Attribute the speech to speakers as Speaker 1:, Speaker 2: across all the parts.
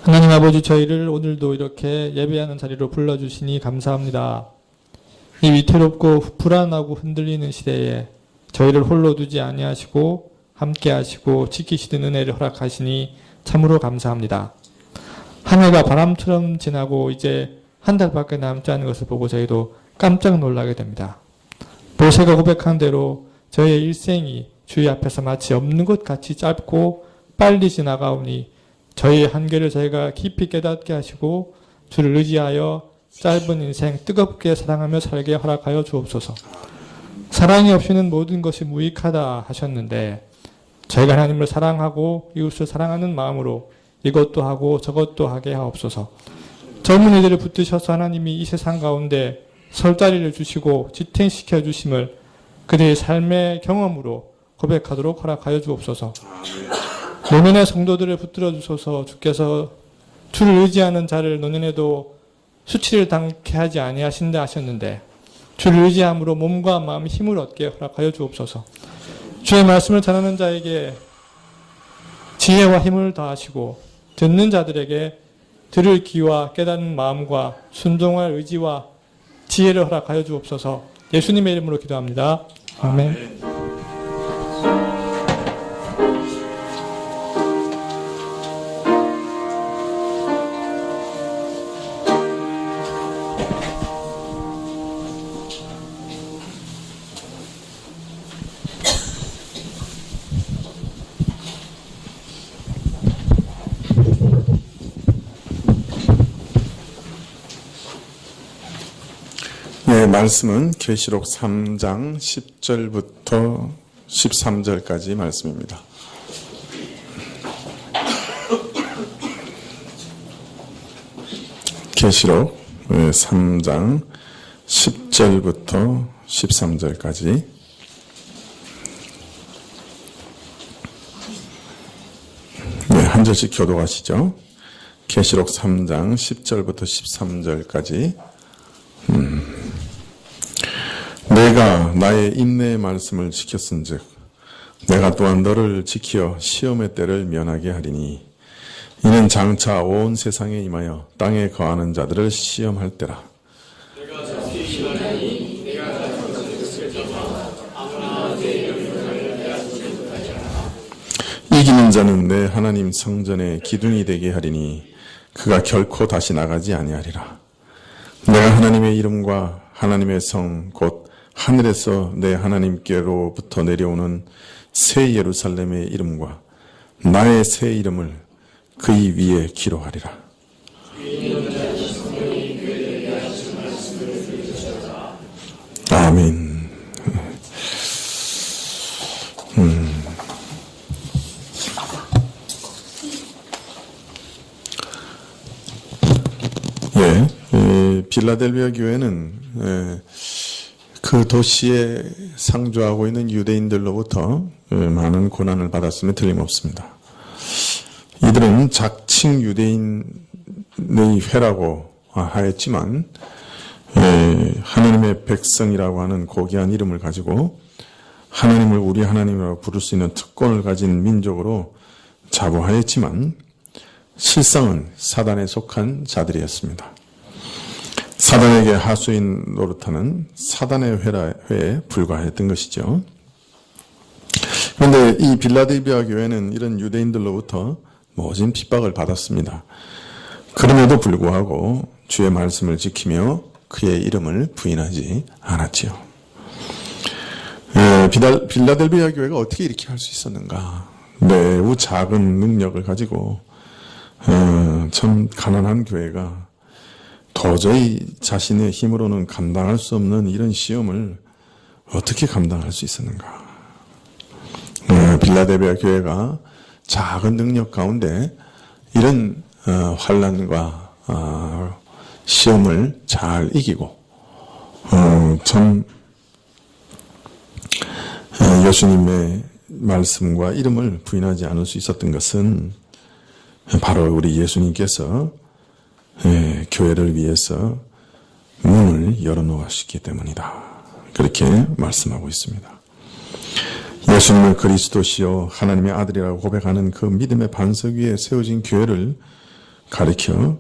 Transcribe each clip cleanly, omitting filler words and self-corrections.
Speaker 1: 하나님 아버지, 저희를 오늘도 이렇게 예배하는 자리로 불러주시니 감사합니다. 이 위태롭고 불안하고 흔들리는 시대에 저희를 홀로 두지 아니하시고 함께 하시고 지키시는 은혜를 허락하시니 참으로 감사합니다. 한 해가 바람처럼 지나고 이제 한 달밖에 남지 않은 것을 보고 저희도 깜짝 놀라게 됩니다. 모세가 고백한 대로 저희의 일생이 주의 앞에서 마치 없는 것 같이 짧고 빨리 지나가오니 저희의 한계를 저희가 깊이 깨닫게 하시고 주를 의지하여 짧은 인생 뜨겁게 사랑하며 살게 허락하여 주옵소서. 사랑이 없이는 모든 것이 무익하다 하셨는데 저희가 하나님을 사랑하고 이웃을 사랑하는 마음으로 이것도 하고 저것도 하게 하옵소서. 젊은이들을 붙드셔서 하나님이 이 세상 가운데 설 자리를 주시고 지탱시켜 주심을 그들의 삶의 경험으로 고백하도록 허락하여 주옵소서. 노년의 성도들을 붙들어 주소서. 주께서 주를 의지하는 자를 노년에도 수치를 당케 하지 아니하신다 하셨는데 주를 의지함으로 몸과 마음 힘을 얻게 허락하여 주옵소서. 주의 말씀을 전하는 자에게 지혜와 힘을 더하시고 듣는 자들에게 들을 귀와 깨닫는 마음과 순종할 의지와 지혜를 허락하여 주옵소서. 예수님의 이름으로 기도합니다. 아멘.
Speaker 2: 네, 말씀은 계시록 3장 10절부터 13절까지 말씀입니다. 계시록 3장 10절부터 13절까지 네, 한 절씩 교독하시죠. 계시록 3장 10절부터 13절까지 내가 나의 인내의 말씀을 지켰은즉 내가 또한 너를 지켜 시험의 때를 면하게 하리니 이는 장차 온 세상에 임하여 땅에 거하는 자들을 시험할 때라. 이기는 자는 내 하나님 성전의 기둥이 되게 하리니 그가 결코 다시 나가지 아니하리라. 내가 하나님의 이름과 하나님의 성 곧 하늘에서 내 하나님께로부터 내려오는 새 예루살렘의 이름과 나의 새 이름을 그의 위에 기록하리라. 아멘. 빌라델비아 교회는 그 도시에 상주하고 있는 유대인들로부터 많은 고난을 받았음에 틀림없습니다. 이들은 자칭 유대인의 회라고 하였지만 하나님의 백성이라고 하는 고귀한 이름을 가지고 하나님을 우리 하나님이라고 부를 수 있는 특권을 가진 민족으로 자부하였지만 실상은 사단에 속한 자들이었습니다. 사단에게 하수인 노릇하는 사단의 회에 불과했던 것이죠. 그런데 이 빌라델비아 교회는 이런 유대인들로부터 모진 핍박을 받았습니다. 그럼에도 불구하고 주의 말씀을 지키며 그의 이름을 부인하지 않았지요. 빌라델비아 교회가 어떻게 이렇게 할 수 있었는가? 매우 작은 능력을 가지고 참 가난한 교회가 도저히 자신의 힘으로는 감당할 수 없는 이런 시험을 어떻게 감당할 수 있었는가? 빌라델비아 교회가 작은 능력 가운데 이런 환난과 시험을 잘 이기고 참 예수님의 말씀과 이름을 부인하지 않을 수 있었던 것은 바로 우리 예수님께서 교회를 위해서 문을 열어놓으셨기 때문이다. 그렇게 말씀하고 있습니다. 예수님을 그리스도시요 하나님의 아들이라고 고백하는 그 믿음의 반석 위에 세워진 교회를 가리켜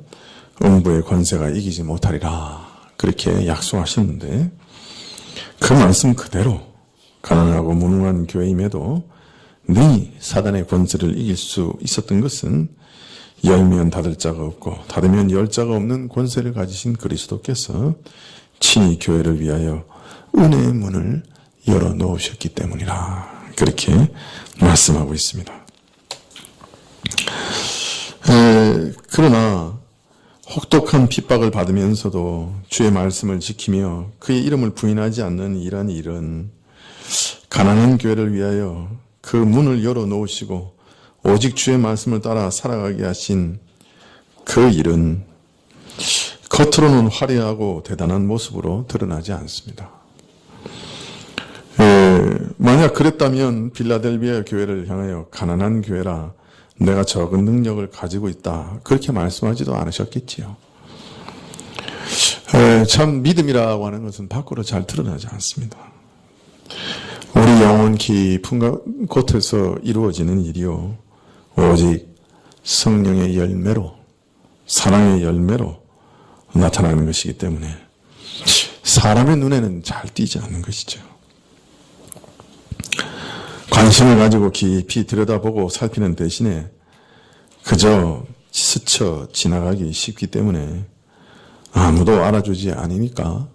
Speaker 2: 음부의 권세가 이기지 못하리라 그렇게 약속하셨는데 그 말씀 그대로 가난하고 무능한 교회임에도 능히 사단의 권세를 이길 수 있었던 것은 열면 닫을 자가 없고 닫으면 열 자가 없는 권세를 가지신 그리스도께서 친히 교회를 위하여 은혜의 문을 열어놓으셨기 때문이라 그렇게 말씀하고 있습니다. 그러나 혹독한 핍박을 받으면서도 주의 말씀을 지키며 그의 이름을 부인하지 않는 이러한 일은 가난한 교회를 위하여 그 문을 열어놓으시고 오직 주의 말씀을 따라 살아가게 하신 그 일은 겉으로는 화려하고 대단한 모습으로 드러나지 않습니다. 만약 그랬다면 빌라델비아 교회를 향하여 가난한 교회라 내가 적은 능력을 가지고 있다 그렇게 말씀하지도 않으셨겠지요. 참 믿음이라고 하는 것은 밖으로 잘 드러나지 않습니다. 우리 영혼 깊은 곳에서 이루어지는 일이요 오직 성령의 열매로 사랑의 열매로 나타나는 것이기 때문에 사람의 눈에는 잘 띄지 않는 것이죠. 관심을 가지고 깊이 들여다보고 살피는 대신에 그저 스쳐 지나가기 쉽기 때문에 아무도 알아주지 않으니까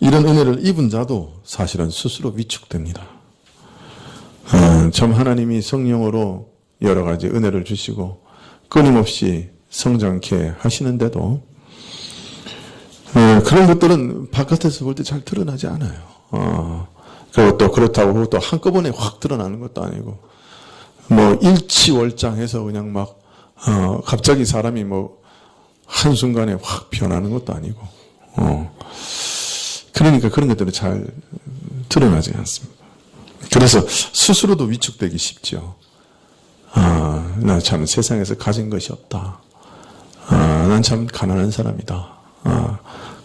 Speaker 2: 이런 은혜를 입은 자도 사실은 스스로 위축됩니다. 참 하나님이 성령으로 여러 가지 은혜를 주시고 끊임없이 성장케 하시는데도 그런 것들은 바깥에서 볼 때 잘 드러나지 않아요. 그리고 또 그렇다고 또 한꺼번에 확 드러나는 것도 아니고 뭐 일치월장해서 그냥 막 갑자기 사람이 뭐 한순간에 확 변하는 것도 아니고 그러니까 그런 것들은 잘 드러나지 않습니다. 그래서 스스로도 위축되기 쉽죠. 나 참 세상에서 가진 것이 없다. 난 참 가난한 사람이다.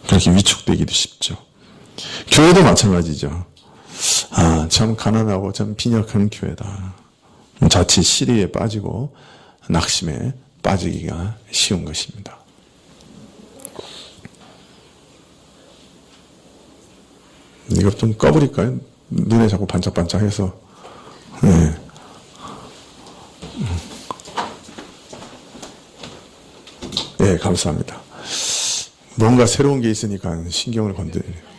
Speaker 2: 그렇게 위축되기도 쉽죠. 교회도 마찬가지죠. 참 가난하고 참 빈약한 교회다. 자칫 시리에 빠지고 낙심에 빠지기가 쉬운 것입니다. 이거 좀 꺼버릴까요? 눈에 자꾸 반짝반짝해서. 네. 네, 감사합니다. 뭔가 새로운 게 있으니까 신경을 건드리네요.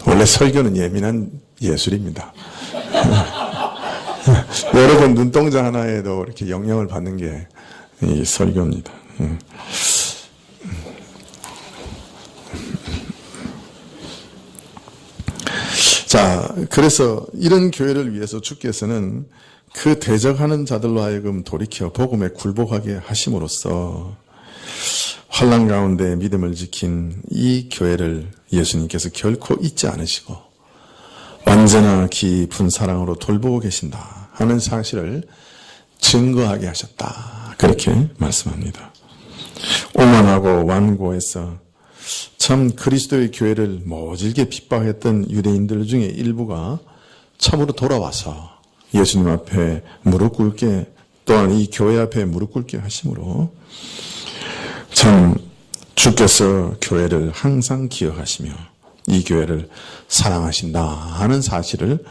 Speaker 2: 원래 설교는 예민한 예술입니다. 여러분 눈동자 하나에도 이렇게 영향을 받는 게 이 설교입니다. 자, 그래서 이런 교회를 위해서 주께서는 그 대적하는 자들로 하여금 돌이켜 복음에 굴복하게 하심으로써 환난 가운데 믿음을 지킨 이 교회를 예수님께서 결코 잊지 않으시고 언제나 깊은 사랑으로 돌보고 계신다 하는 사실을 증거하게 하셨다. 그렇게 말씀합니다. 오만하고 완고해서 참 그리스도의 교회를 모질게 핍박했던 유대인들 중에 일부가 참으로 돌아와서 예수님 앞에 무릎 꿇게 또한 이 교회 앞에 무릎 꿇게 하심으로 참 주께서 교회를 항상 기억하시며 이 교회를 사랑하신다 하는 사실을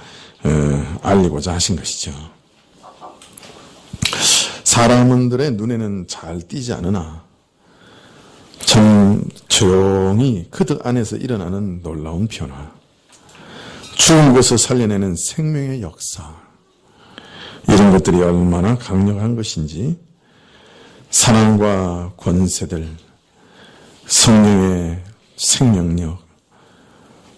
Speaker 2: 알리고자 하신 것이죠. 사람들의 눈에는 잘 띄지 않으나 참 조용히 그들 안에서 일어나는 놀라운 변화, 죽은 것을 살려내는 생명의 역사, 이런 것들이 얼마나 강력한 것인지 사랑과 권세들, 성령의 생명력,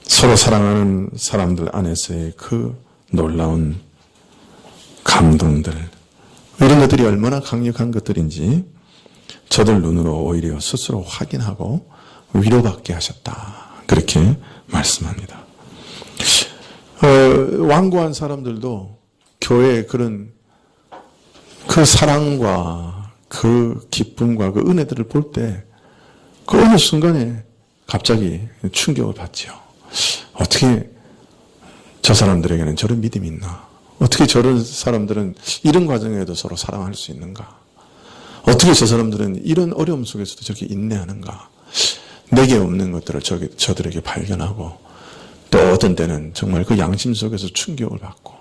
Speaker 2: 서로 사랑하는 사람들 안에서의 그 놀라운 감동들, 이런 것들이 얼마나 강력한 것들인지 저들 눈으로 오히려 스스로 확인하고 위로받게 하셨다. 그렇게 말씀합니다. 완고한 사람들도 교회의 그런 그 사랑과 그 기쁨과 그 은혜들을 볼 때 그 어느 순간에 갑자기 충격을 받죠. 어떻게 저 사람들에게는 저런 믿음이 있나? 어떻게 저런 사람들은 이런 과정에도 서로 사랑할 수 있는가? 어떻게 저 사람들은 이런 어려움 속에서도 저렇게 인내하는가? 내게 없는 것들을 저들에게 발견하고 또 어떤 때는 정말 그 양심 속에서 충격을 받고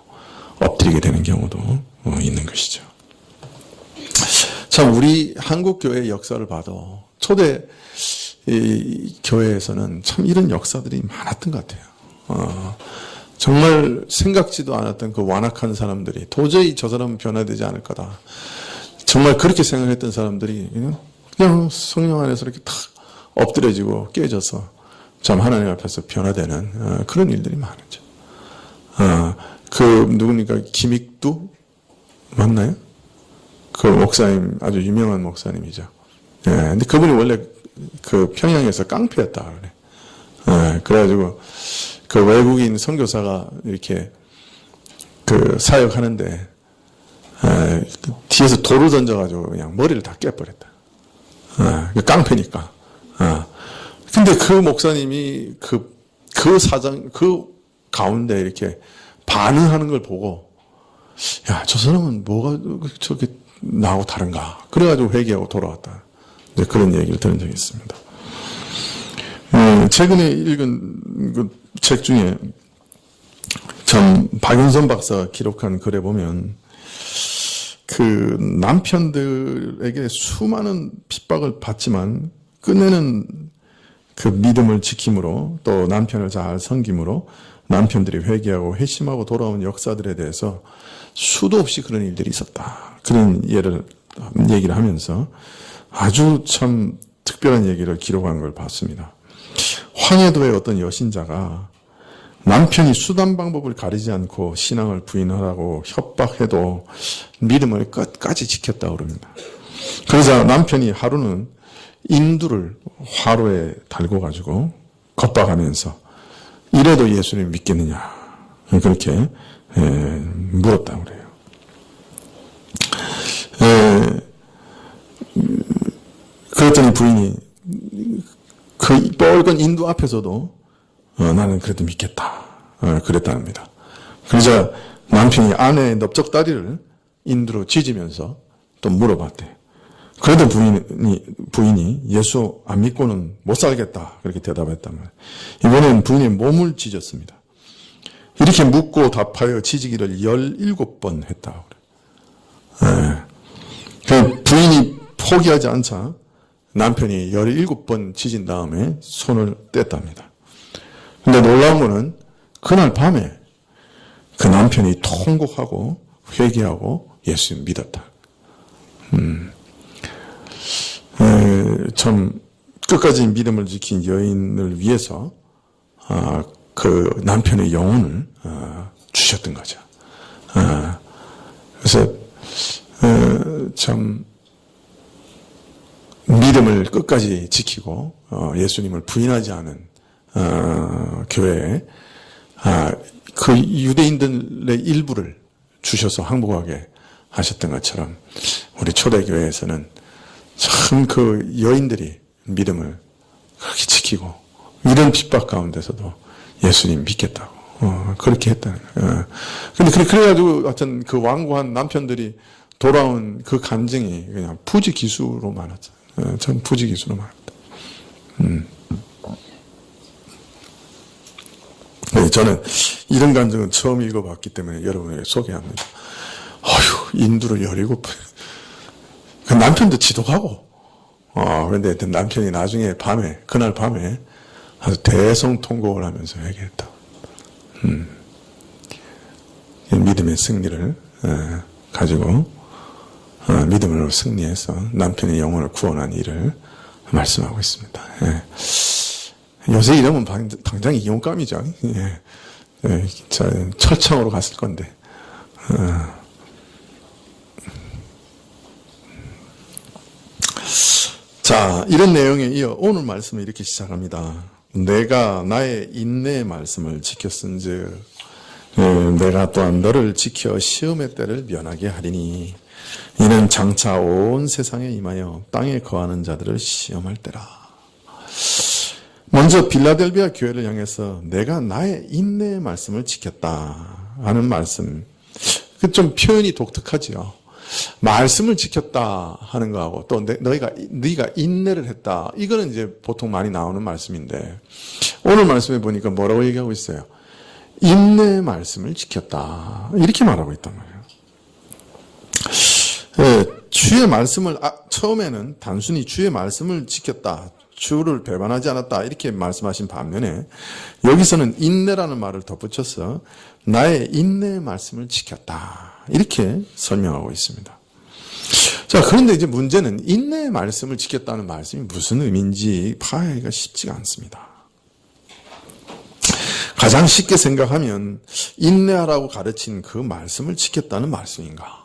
Speaker 2: 엎드리게 되는 경우도 있는 것이죠. 참 우리 한국 교회의 역사를 봐도 초대 이 교회에서는 참 이런 역사들이 많았던 것 같아요. 정말 생각지도 않았던 그 완악한 사람들이 도저히 저 사람은 변화되지 않을 거다. 정말 그렇게 생각했던 사람들이 그냥 성령 안에서 이렇게 탁 엎드려지고 깨져서 참 하나님 앞에서 변화되는 그런 일들이 많았죠. 그 누굽니까? 김익두 맞나요? 그 목사님 아주 유명한 목사님이죠. 예, 근데 그분이 원래 그 평양에서 깡패였다 그래. 예, 그래가지고 그 외국인 선교사가 이렇게 그 사역하는데 뒤에서 돌을 던져가지고 그냥 머리를 다 깨버렸다. 깡패니까. 근데 그 목사님이 그 사장, 그 가운데 이렇게 반응하는 걸 보고, 야, 저 사람은 뭐가 저렇게 나하고 다른가. 그래가지고 회개하고 돌아왔다. 이제 그런 얘기를 들은 적이 있습니다. 최근에 읽은 그 책 중에 참 박윤선 박사 기록한 글에 보면 그 남편들에게 수많은 핍박을 받지만 끝내는 그 믿음을 지킴으로 또 남편을 잘 섬김으로 남편들이 회개하고 회심하고 돌아온 역사들에 대해서 수도 없이 그런 일들이 있었다. 그런 얘기를 하면서 아주 참 특별한 얘기를 기록한 걸 봤습니다. 황해도의 어떤 여신자가 남편이 수단 방법을 가리지 않고 신앙을 부인하라고 협박해도 믿음을 끝까지 지켰다고 그럽니다. 그러자 남편이 하루는 인두를 화로에 달고 가지고 겁박하면서 이래도 예수님 믿겠느냐 그렇게 물었다고 그래요. 그랬더니 부인이 그 뻘건 인두 앞에서도 나는 그래도 믿겠다 그랬답니다. 그러자 남편이 아내의 넓적다리를 인두로 찢으면서 또 물어봤대요. 그래도 부인이 예수 안 믿고는 못 살겠다 그렇게 대답했단 말이에요. 이번엔 부인이 몸을 찢었습니다. 이렇게 묻고 답하여 찢기를 17번 했다고 그래요. 그 부인이 포기하지 않자 남편이 17번 찢은 다음에 손을 뗐답니다. 근데 놀라운 거는 그날 밤에 그 남편이 통곡하고 회개하고 예수 믿었다. 참 끝까지 믿음을 지킨 여인을 위해서 그 남편의 영혼을 주셨던 거죠. 그래서 참 믿음을 끝까지 지키고 예수님을 부인하지 않은 교회에 그 유대인들의 일부를 주셔서 항복하게 하셨던 것처럼 우리 초대교회에서는 참 그 여인들이 믿음을 그렇게 지키고 이런 핍박 가운데서도 예수님 믿겠다고 그렇게 했다는 거예요. 근데 그래가지고 하여튼 그 완고한 남편들이 돌아온 그 간증이 그냥 부지기수로 많았죠. 전 부지기수로 많았다. 네, 저는 이런 간증은 처음 읽어봤기 때문에 여러분에게 소개합니다. 어휴, 인두를 17번. 그 남편도 지독하고, 그런데 남편이 나중에 그날 밤에 아주 대성통곡을 하면서 회개했다. 믿음의 승리를 가지고, 믿음으로 승리해서 남편의 영혼을 구원한 일을 말씀하고 있습니다. 예. 요새 이러면 당장 이용감이죠. 예. 예. 철창으로 갔을 건데. 자, 이런 내용에 이어 오늘 말씀을 이렇게 시작합니다. 내가 나의 인내의 말씀을 지켰은즉 내가 또한 너를 지켜 시험의 때를 면하게 하리니 이는 장차 온 세상에 임하여 땅에 거하는 자들을 시험할 때라. 먼저 빌라델비아 교회를 향해서 내가 나의 인내의 말씀을 지켰다 하는 말씀. 그 좀 표현이 독특하지요. 말씀을 지켰다 하는 거하고 또 네가 인내를 했다. 이거는 이제 보통 많이 나오는 말씀인데 오늘 말씀에 보니까 뭐라고 얘기하고 있어요? 인내의 말씀을 지켰다. 이렇게 말하고 있단 말이에요. 주의 말씀을 처음에는 단순히 주의 말씀을 지켰다. 주를 배반하지 않았다. 이렇게 말씀하신 반면에 여기서는 인내라는 말을 덧붙여서 나의 인내의 말씀을 지켰다. 이렇게 설명하고 있습니다. 자, 그런데 이제 문제는 인내의 말씀을 지켰다는 말씀이 무슨 의미인지 파악하기가 쉽지가 않습니다. 가장 쉽게 생각하면 인내하라고 가르친 그 말씀을 지켰다는 말씀인가?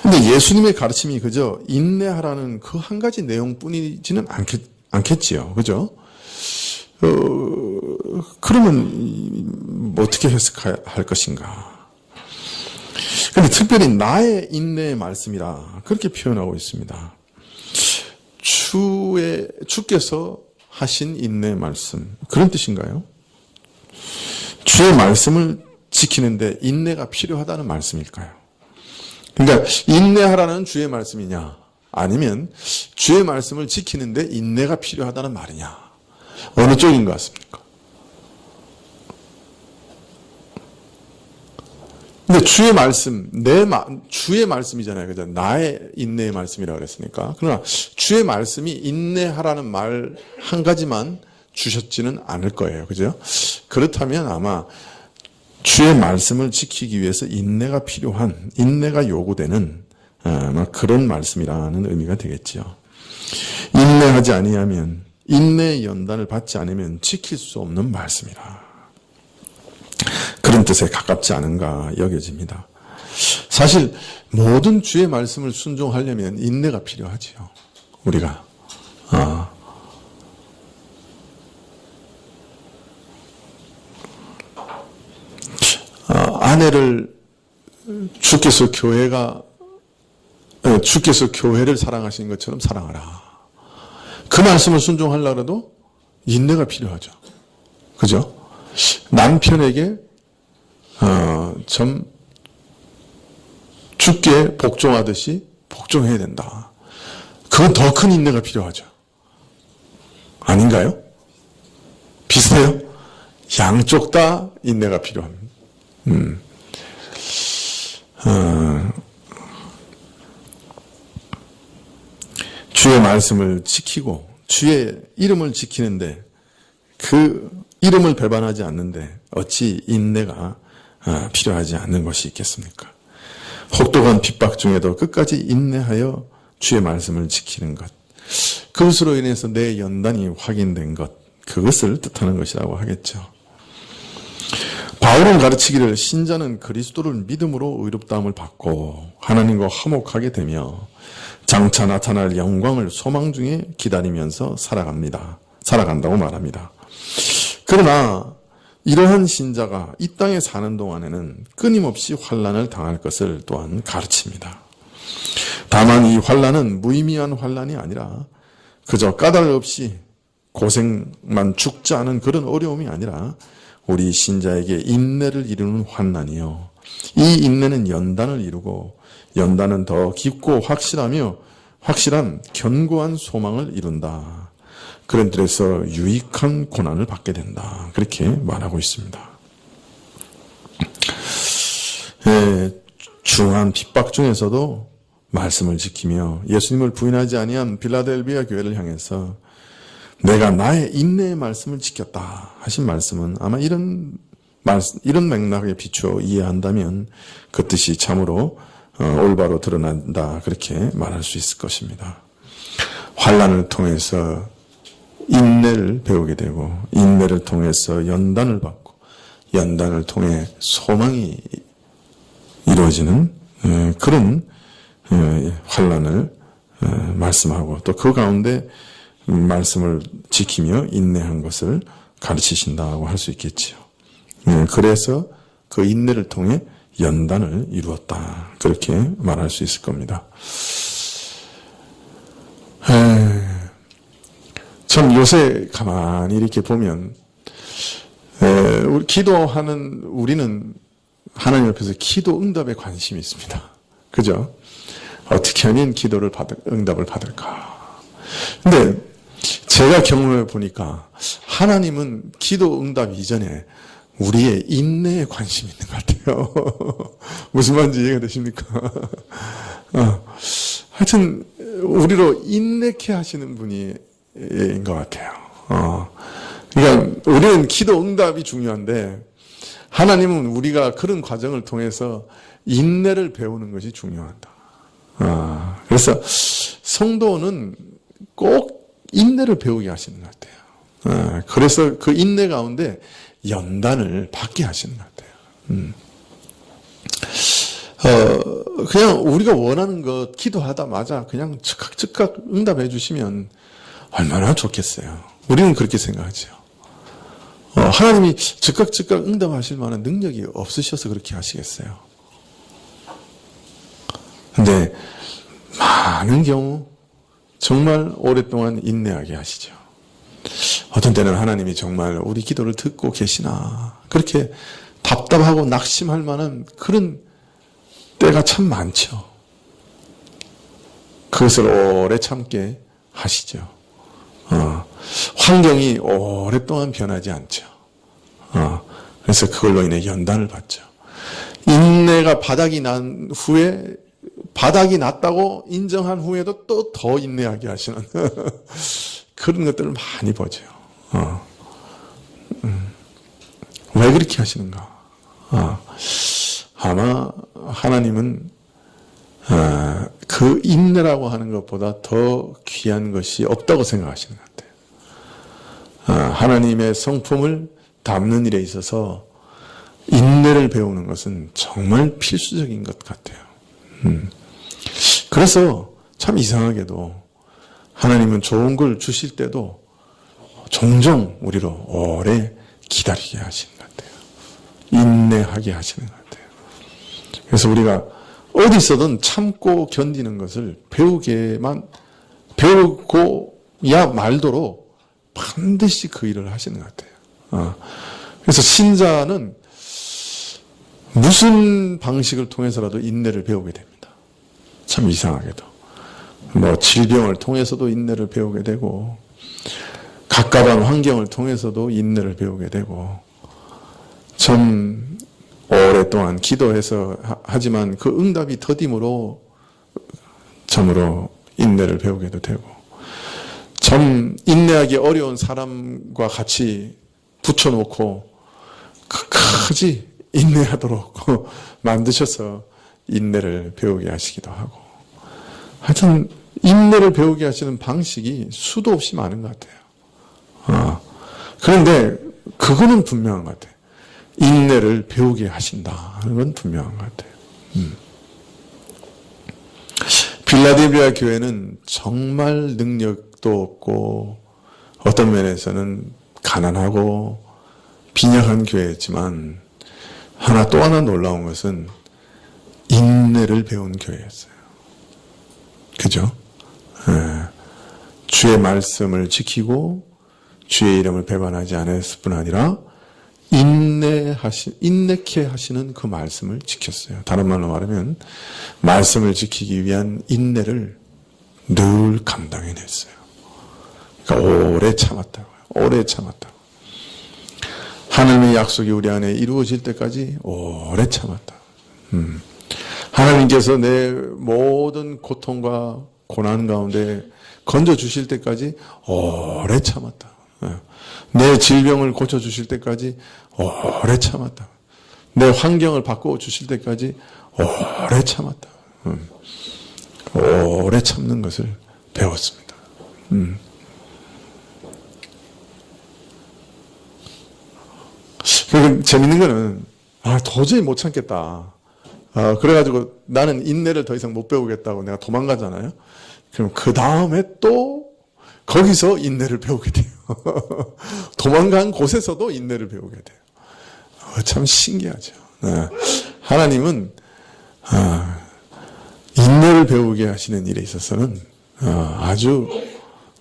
Speaker 2: 근데 예수님의 가르침이 그저 인내하라는 그 한 가지 내용뿐이지는 않겠지요. 그죠? 그러면 어떻게 해석할 것인가? 근데 특별히 나의 인내의 말씀이라 그렇게 표현하고 있습니다. 주께서 하신 인내의 말씀. 그런 뜻인가요? 주의 말씀을 지키는데 인내가 필요하다는 말씀일까요? 그러니까 인내하라는 주의 말씀이냐 아니면 주의 말씀을 지키는데 인내가 필요하다는 말이냐 어느 쪽인 것 같습니까? 근데 주의 말씀, 주의 말씀이잖아요. 그죠? 나의 인내의 말씀이라고 그랬으니까. 그러나 주의 말씀이 인내하라는 말 한 가지만 주셨지는 않을 거예요. 그죠? 그렇다면 아마 주의 말씀을 지키기 위해서 인내가 필요한, 인내가 요구되는 그런 말씀이라는 의미가 되겠지요. 인내하지 아니하면, 인내의 연단을 받지 않으면 지킬 수 없는 말씀이라. 그런 뜻에 가깝지 않은가 여겨집니다. 사실 모든 주의 말씀을 순종하려면 인내가 필요하지요. 우리가. 아내를 주께서 교회를 사랑하시는 것처럼 사랑하라. 그 말씀을 순종하려고 해도 인내가 필요하죠. 그죠? 남편에게 좀 주께 복종하듯이 복종해야 된다. 그건 더 큰 인내가 필요하죠. 아닌가요? 비슷해요? 양쪽 다 인내가 필요합니다. 주의 말씀을 지키고 주의 이름을 지키는데 그 이름을 배반하지 않는데 어찌 인내가 필요하지 않는 것이 있겠습니까? 혹독한 핍박 중에도 끝까지 인내하여 주의 말씀을 지키는 것, 그것으로 인해서 내 연단이 확인된 것, 그것을 뜻하는 것이라고 하겠죠. 바울은 가르치기를 신자는 그리스도를 믿음으로 의롭다함을 받고 하나님과 화목하게 되며 장차 나타날 영광을 소망 중에 기다리면서 살아간다고 말합니다. 그러나 이러한 신자가 이 땅에 사는 동안에는 끊임없이 환난을 당할 것을 또한 가르칩니다. 다만 이 환난은 무의미한 환난이 아니라 그저 까닭 없이 고생만 죽지 않은 그런 어려움이 아니라 우리 신자에게 인내를 이루는 환난이요. 이 인내는 연단을 이루고 연단은 더 깊고 확실한 견고한 소망을 이룬다. 그런 뜻에서 유익한 고난을 받게 된다. 그렇게 말하고 있습니다. 중한 핍박 중에서도 말씀을 지키며 예수님을 부인하지 아니한 빌라델비아 교회를 향해서 내가 나의 인내의 말씀을 지켰다 하신 말씀은 아마 이런 맥락에 비추어 이해한다면 그 뜻이 참으로 올바로 드러난다 그렇게 말할 수 있을 것입니다. 환난을 통해서 인내를 배우게 되고 인내를 통해서 연단을 받고 연단을 통해 소망이 이루어지는 그런 환난을 말씀하고 또 그 가운데 말씀을 지키며 인내한 것을 가르치신다고 할 수 있겠지요. 그래서 그 인내를 통해 연단을 이루었다. 그렇게 말할 수 있을 겁니다. 참 요새 가만히 이렇게 보면 기도하는 우리는 하나님 앞에서 기도 응답에 관심이 있습니다. 그죠? 어떻게 하면 기도를 응답을 받을까? 근데 제가 경험해 보니까 하나님은 기도 응답 이전에 우리의 인내에 관심이 있는 것 같아요. 무슨 말인지 이해가 되십니까? 하여튼 우리로 인내케 하시는 분인 것 같아요. 그러니까 우리는 기도 응답이 중요한데 하나님은 우리가 그런 과정을 통해서 인내를 배우는 것이 중요하다. 그래서 성도는 꼭 인내를 배우게 하시는 것 같아요. 그래서 그 인내 가운데 연단을 받게 하시는 것 같아요. 그냥 우리가 원하는 것 기도하다마자 그냥 즉각 응답해 주시면 얼마나 좋겠어요. 우리는 그렇게 생각하죠. 하나님이 즉각 응답하실 만한 능력이 없으셔서 그렇게 하시겠어요. 근데 많은 경우 정말 오랫동안 인내하게 하시죠. 어떤 때는 하나님이 정말 우리 기도를 듣고 계시나 그렇게 답답하고 낙심할 만한 그런 때가 참 많죠. 그것을 오래 참게 하시죠. 환경이 오랫동안 변하지 않죠. 그래서 그걸로 인해 연단을 받죠. 인내가 바닥이 난 후에 바닥이 났다고 인정한 후에도 또 더 인내하게 하시는 그런 것들을 많이 보죠. 왜 그렇게 하시는가? 아마 하나님은 그 인내라고 하는 것보다 더 귀한 것이 없다고 생각하시는 것 같아요. 하나님의 성품을 담는 일에 있어서 인내를 배우는 것은 정말 필수적인 것 같아요. 그래서 참 이상하게도 하나님은 좋은 걸 주실 때도 종종 우리로 오래 기다리게 하시는 것 같아요. 인내하게 하시는 것 같아요. 그래서 우리가 어디서든 참고 견디는 것을 배우고야 말도록 반드시 그 일을 하시는 것 같아요. 그래서 신자는 무슨 방식을 통해서라도 인내를 배우게 됩니다. 참 이상하게도. 질병을 통해서도 인내를 배우게 되고, 갑갑한 환경을 통해서도 인내를 배우게 되고, 참 오랫동안 기도해서 하지만 그 응답이 더딤으로 참으로 인내를 배우게도 되고, 참 인내하기 어려운 사람과 같이 붙여놓고 끝까지 인내하도록 만드셔서 인내를 배우게 하시기도 하고, 하여튼 인내를 배우게 하시는 방식이 수도 없이 많은 것 같아요. 그런데 그거는 분명한 것 같아요. 인내를 배우게 하신다는 건 분명한 것 같아요. 빌라델비아 교회는 정말 능력도 없고 어떤 면에서는 가난하고 빈약한 교회였지만 또 하나 놀라운 것은 인내를 배운 교회였어요. 그죠? 주의 말씀을 지키고 주의 이름을 배반하지 않았을 뿐 아니라 인내케 하시는 그 말씀을 지켰어요. 다른 말로 말하면 말씀을 지키기 위한 인내를 늘 감당해냈어요. 그러니까 오래 참았다고요. 오래 참았다고. 하나님의 약속이 우리 안에 이루어질 때까지 오래 참았다. 하나님께서 내 모든 고통과 고난 가운데 건져주실 때까지 오래 참았다. 내 질병을 고쳐주실 때까지 오래 참았다. 내 환경을 바꿔주실 때까지 오래 참았다. 오래 참는 것을 배웠습니다. 그리고 재밌는 거는 도저히 못 참겠다. 그래가지고 나는 인내를 더 이상 못 배우겠다고 내가 도망가잖아요. 그럼 그 다음에 또 거기서 인내를 배우게 돼요. 도망간 곳에서도 인내를 배우게 돼요. 참 신기하죠. 하나님은 인내를 배우게 하시는 일에 있어서는 아주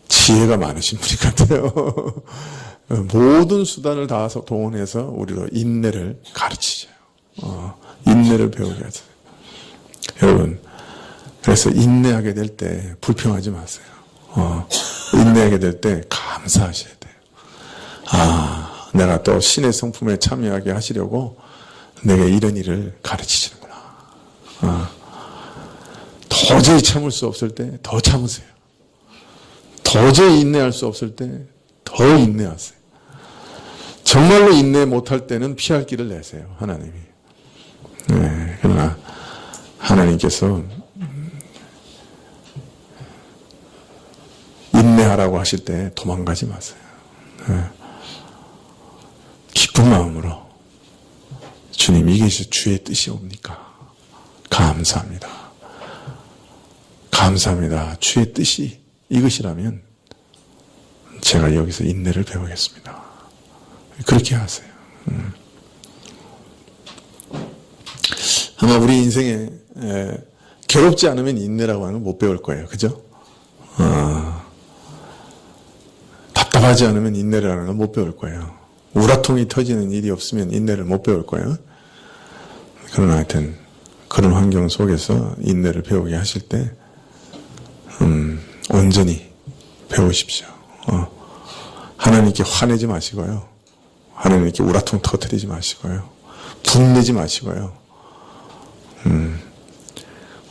Speaker 2: 지혜가 많으신 분이 같아요. 모든 수단을 다 동원해서 우리로 인내를 가르치죠. 인내를 배우게 하세요. 여러분, 그래서 인내하게 될 때 불평하지 마세요. 인내하게 될 때 감사하셔야 돼요. 아, 내가 또 신의 성품에 참여하게 하시려고 내게 이런 일을 가르치시는구나. 도저히 참을 수 없을 때 더 참으세요. 도저히 인내할 수 없을 때 더 인내하세요. 정말로 인내 못할 때는 피할 길을 내세요, 하나님이. 네, 그러나 하나님께서 인내하라고 하실 때 도망가지 마세요. 네. 기쁜 마음으로 주님, 이게 주의 뜻이옵니까? 감사합니다. 감사합니다. 주의 뜻이 이것이라면 제가 여기서 인내를 배우겠습니다. 그렇게 하세요. 아마 우리 인생에 괴롭지 않으면 인내라고 하는 걸 못 배울 거예요. 그죠? 답답하지 않으면 인내라는 걸 못 배울 거예요. 우라통이 터지는 일이 없으면 인내를 못 배울 거예요. 그러나 하여튼 그런 환경 속에서 인내를 배우게 하실 때 온전히 배우십시오. 하나님께 화내지 마시고요. 하나님께 우라통 터뜨리지 마시고요. 분내지 마시고요.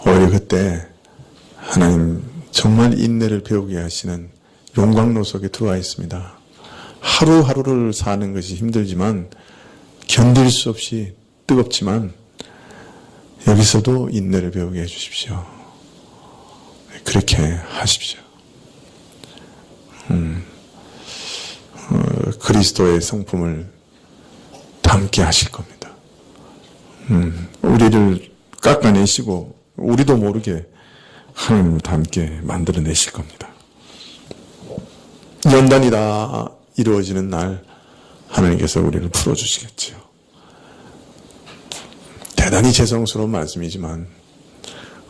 Speaker 2: 오히려 그때 하나님 정말 인내를 배우게 하시는 용광로 속에 들어와 있습니다. 하루하루를 사는 것이 힘들지만, 견딜 수 없이 뜨겁지만 여기서도 인내를 배우게 해주십시오. 그렇게 하십시오. 그리스도의 성품을 담게 하실 겁니다. 우리를 깎아내시고 우리도 모르게 하나님을 담게 만들어내실 겁니다. 연단이 다 이루어지는 날 하나님께서 우리를 풀어주시겠지요. 대단히 죄송스러운 말씀이지만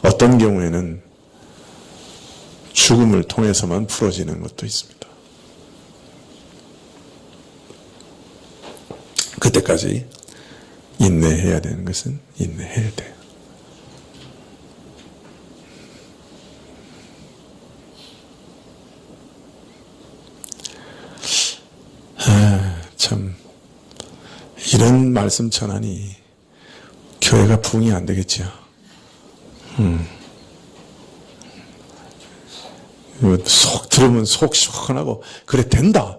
Speaker 2: 어떤 경우에는 죽음을 통해서만 풀어지는 것도 있습니다. 그때까지 인내해야 되는 것은 인내해야 돼요. 참 이런 말씀 전하니 교회가 부흥이 안 되겠지요. 속 들으면 속 시원하고 그래 된다.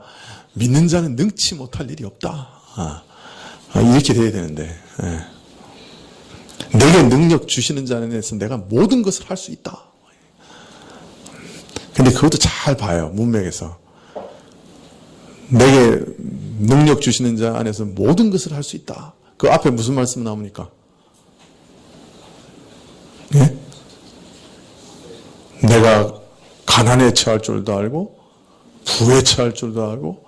Speaker 2: 믿는 자는 능치 못할 일이 없다. 이렇게 돼야 되는데, 내게 능력 주시는 자 안에서 내가 모든 것을 할 수 있다. 근데 그것도 잘 봐요, 문맥에서. 내게 능력 주시는 자 안에서 모든 것을 할 수 있다. 그 앞에 무슨 말씀 나옵니까? 예? 내가 가난에 처할 줄도 알고 부에 처할 줄도 알고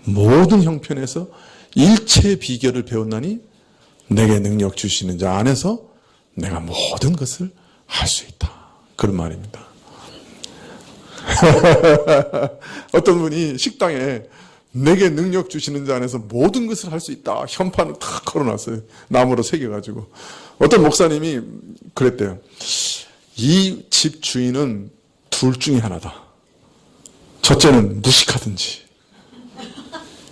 Speaker 2: 모든 형편에서 일체의 비결을 배웠나니 내게 능력 주시는 자 안에서 내가 모든 것을 할 수 있다. 그런 말입니다. 어떤 분이 식당에 내게 능력 주시는 자 안에서 모든 것을 할 수 있다. 현판을 탁 걸어놨어요. 나무로 새겨가지고. 어떤 목사님이 그랬대요. 이 집 주인은 둘 중에 하나다. 첫째는 무식하든지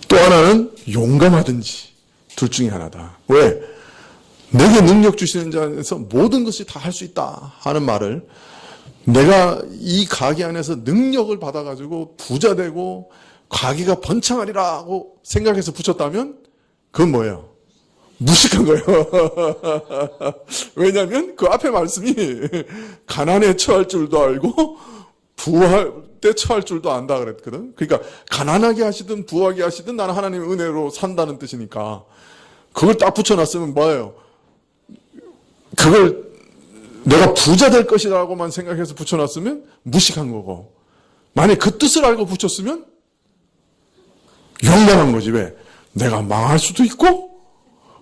Speaker 2: 또 하나는 용감하든지 둘 중에 하나다. 왜? 내게 능력 주시는 자 안에서 모든 것이 다 할 수 있다 하는 말을 내가 이 가게 안에서 능력을 받아가지고 부자 되고 가게가 번창하리라고 생각해서 붙였다면 그건 뭐예요? 무식한 거예요. 왜냐하면 그 앞에 말씀이 가난에 처할 줄도 알고 부할 때 처할 줄도 안다 그랬거든. 그러니까 가난하게 하시든 부하게 하시든 나는 하나님의 은혜로 산다는 뜻이니까 그걸 딱 붙여놨으면 뭐예요? 그걸 내가 부자 될 것이라고만 생각해서 붙여놨으면 무식한 거고, 만약 그 뜻을 알고 붙였으면 용감한 거지. 왜? 내가 망할 수도 있고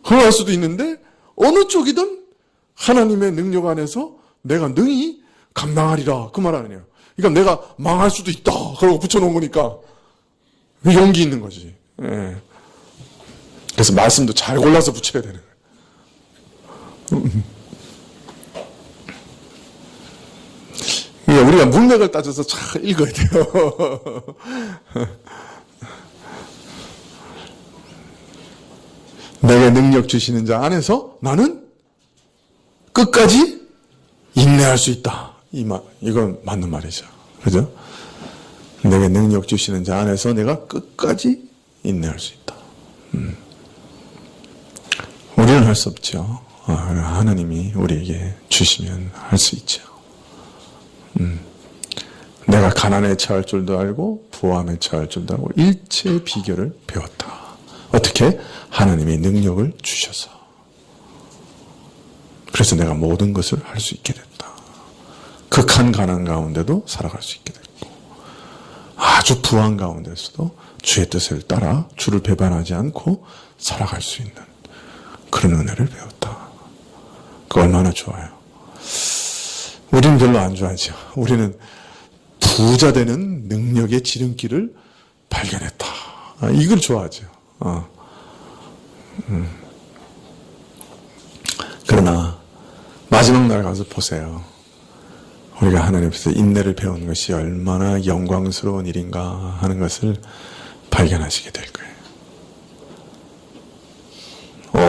Speaker 2: 흥할 수도 있는데 어느 쪽이든 하나님의 능력 안에서 내가 능히 감당하리라 그 말 아니에요. 그러니까 내가 망할 수도 있다 그러고 붙여놓은 거니까 용기 있는 거지. 예. 그래서 말씀도 잘 골라서 붙여야 되는 거예요. 우리가 문맥을 따져서 잘 읽어야 돼요. 내게 능력 주시는 자 안에서 나는 끝까지 인내할 수 있다. 이건 맞는 말이죠. 그죠? 내게 능력 주시는 자 안에서 내가 끝까지 인내할 수 있다. 우리는 할 수 없죠. 하나님이 우리에게 주시면 할 수 있죠. 내가 가난에 처할 줄도 알고 부함에 처할 줄도 알고 일체의 비결을 배웠다. 어떻게? 하나님이 능력을 주셔서. 그래서 내가 모든 것을 할 수 있게 됐다. 극한 가난 가운데도 살아갈 수 있게 됐고, 아주 부한 가운데서도 주의 뜻을 따라 주를 배반하지 않고 살아갈 수 있는 그런 은혜를 배웠다. 그 얼마나 좋아요. 우리는 별로 안 좋아하죠. 우리는 부자 되는 능력의 지름길을 발견했다. 이걸 좋아하죠. 그러나 마지막 날 가서 보세요. 우리가 하나님 앞에서 인내를 배운 것이 얼마나 영광스러운 일인가 하는 것을 발견하시게 될 거예요.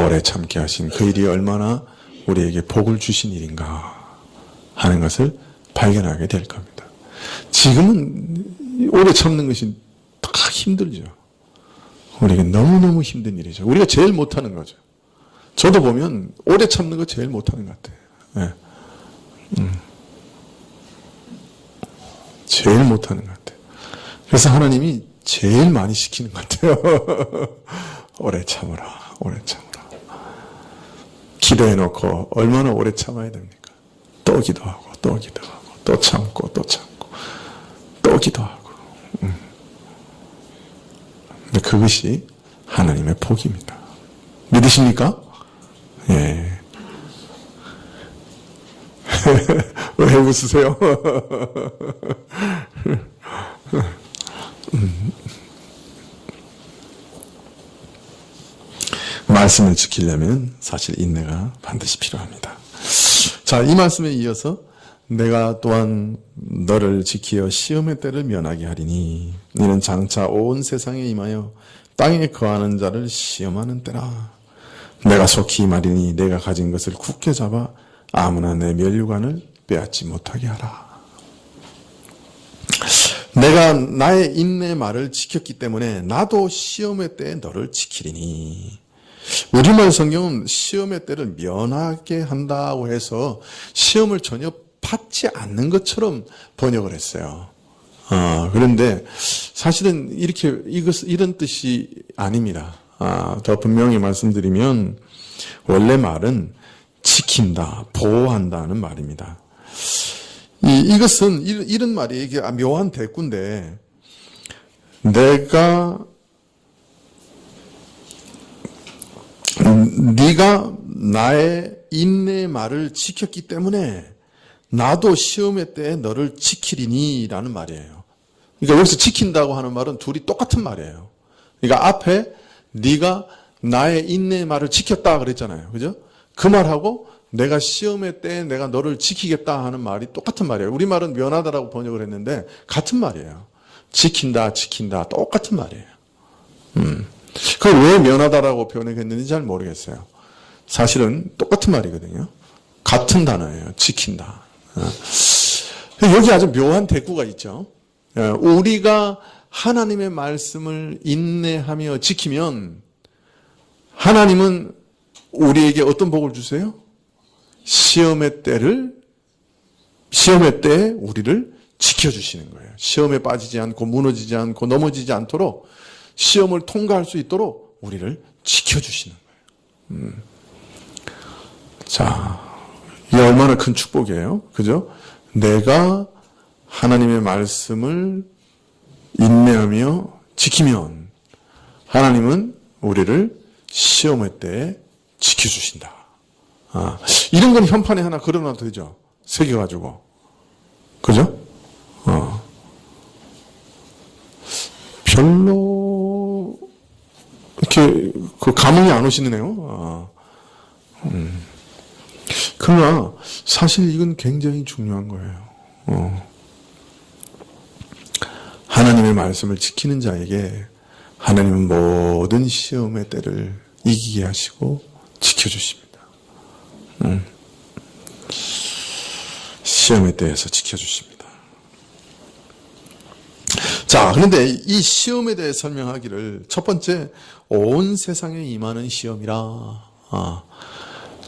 Speaker 2: 오래 참게 하신 그 일이 얼마나 우리에게 복을 주신 일인가 하는 것을 발견하게 될 겁니다. 지금은 오래 참는 것이 다 힘들죠. 우리에게 너무너무 힘든 일이죠. 우리가 제일 못하는 거죠. 저도 보면 오래 참는 거 제일 못하는 것 같아요. 네. 제일 못하는 것 같아요. 그래서 하나님이 제일 많이 시키는 것 같아요. 오래 참으라, 오래 참으라. 기도해놓고 얼마나 오래 참아야 됩니까? 또 기도하고, 또 기도하고, 또 참고, 또 참고, 또 기도하고. 근데 그것이 하나님의 복입니다. 믿으십니까? 예. 왜 웃으세요? 말씀을 지키려면 사실 인내가 반드시 필요합니다. 자, 이 말씀에 이어서 내가 또한 너를 지키어 시험의 때를 면하게 하리니 너는 장차 온 세상에 임하여 땅에 거하는 자를 시험하는 때라. 내가 속히 말이니 내가 가진 것을 굳게 잡아 아무나 내 면류관을 빼앗지 못하게 하라. 내가 나의 인내 말을 지켰기 때문에 나도 시험의 때에 너를 지키리니. 우리말 성경은 시험의 때를 면하게 한다고 해서 시험을 전혀 받지 않는 것처럼 번역을 했어요. 그런데 사실은 이런 뜻이 아닙니다. 더 분명히 말씀드리면 원래 말은 지킨다, 보호한다는 말입니다. 이것은 이런 말이 이게 묘한 대꾸인데, 네가 나의 인내의 말을 지켰기 때문에 나도 시험의 때에 너를 지키리니 라는 말이에요. 그러니까 여기서 지킨다고 하는 말은 둘이 똑같은 말이에요. 그러니까 앞에 네가 나의 인내의 말을 지켰다 그랬잖아요. 그죠? 그 말하고 내가 시험의 때에 내가 너를 지키겠다 하는 말이 똑같은 말이에요. 우리말은 면하다라고 번역을 했는데 같은 말이에요. 지킨다, 지킨다 똑같은 말이에요. 그걸 왜 면하다라고 표현했는지 잘 모르겠어요. 사실은 똑같은 말이거든요. 같은 단어예요. 지킨다. 여기 아주 묘한 대꾸가 있죠. 우리가 하나님의 말씀을 인내하며 지키면 하나님은 우리에게 어떤 복을 주세요? 시험의 때에 우리를 지켜주시는 거예요. 시험에 빠지지 않고 무너지지 않고 넘어지지 않도록 시험을 통과할 수 있도록 우리를 지켜주시는 거예요. 자, 이게 얼마나 큰 축복이에요. 그죠? 내가 하나님의 말씀을 인내하며 지키면 하나님은 우리를 시험의 때에 지켜주신다. 이런 건 현판에 하나 걸어놔도 되죠. 새겨가지고. 그죠? 별로 이렇게 그 감흥이 안 오시네요. 그러나 사실 이건 굉장히 중요한 거예요. 하나님의 말씀을 지키는 자에게 하나님은 모든 시험의 때를 이기게 하시고 지켜주십니다. 시험의 때에서 지켜주십니다. 자, 그런데 이 시험에 대해 설명하기를 첫 번째, 온 세상에 임하는 시험이라.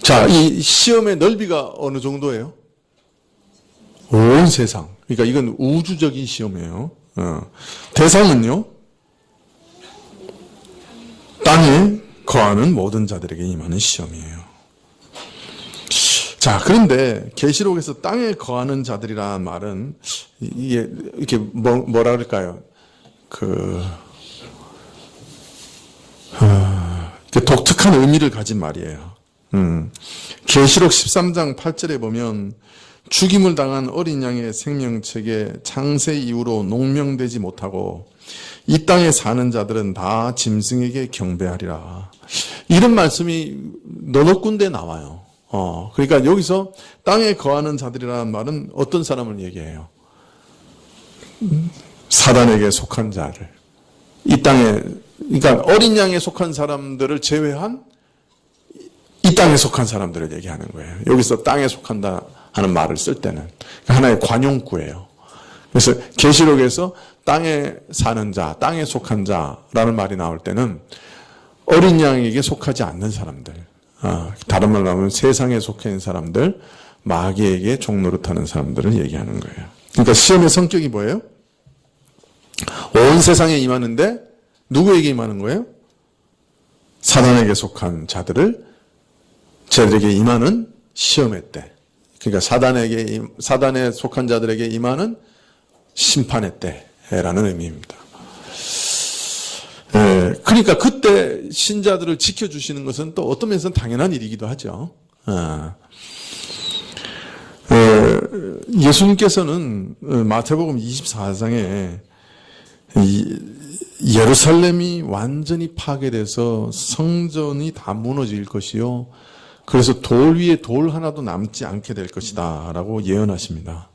Speaker 2: 자, 이 시험의 넓이가 어느 정도예요? 온 세상. 그러니까 이건 우주적인 시험이에요. 대상은요? 땅에 거하는 모든 자들에게 임하는 시험이에요. 자, 그런데 계시록에서 땅에 거하는 자들이라는 말은 이게 이렇게 뭐라 그럴까요? 독특한 의미를 가진 말이에요. 계시록 13장 8절에 보면 죽임을 당한 어린 양의 생명책에 창세 이후로 농명되지 못하고 이 땅에 사는 자들은 다 짐승에게 경배하리라. 이런 말씀이 너몇 군데 나와요. 그러니까 여기서 땅에 거하는 자들이라는 말은 어떤 사람을 얘기해요? 사단에게 속한 자를. 이 땅에, 그러니까 어린 양에 속한 사람들을 제외한 이 땅에 속한 사람들을 얘기하는 거예요. 여기서 땅에 속한다 하는 말을 쓸 때는 하나의 관용구예요. 그래서 계시록에서 땅에 사는 자, 땅에 속한 자라는 말이 나올 때는 어린 양에게 속하지 않는 사람들, 다른 말로 하면 세상에 속해 있는 사람들, 마귀에게 종노릇하는 사람들을 얘기하는 거예요. 그러니까 시험의 성격이 뭐예요? 온 세상에 임하는데 누구에게 임하는 거예요? 사단에게 속한 자들에게 임하는 시험의 때. 그러니까 사단에 속한 자들에게 임하는 심판의 때라는 의미입니다. 그러니까 그때 신자들을 지켜주시는 것은 또 어떤 면에서는 당연한 일이기도 하죠. 예수님께서는 마태복음 24장에 예루살렘이 완전히 파괴돼서 성전이 다 무너질 것이요. 그래서 돌 위에 돌 하나도 남지 않게 될 것이다 라고 예언하십니다.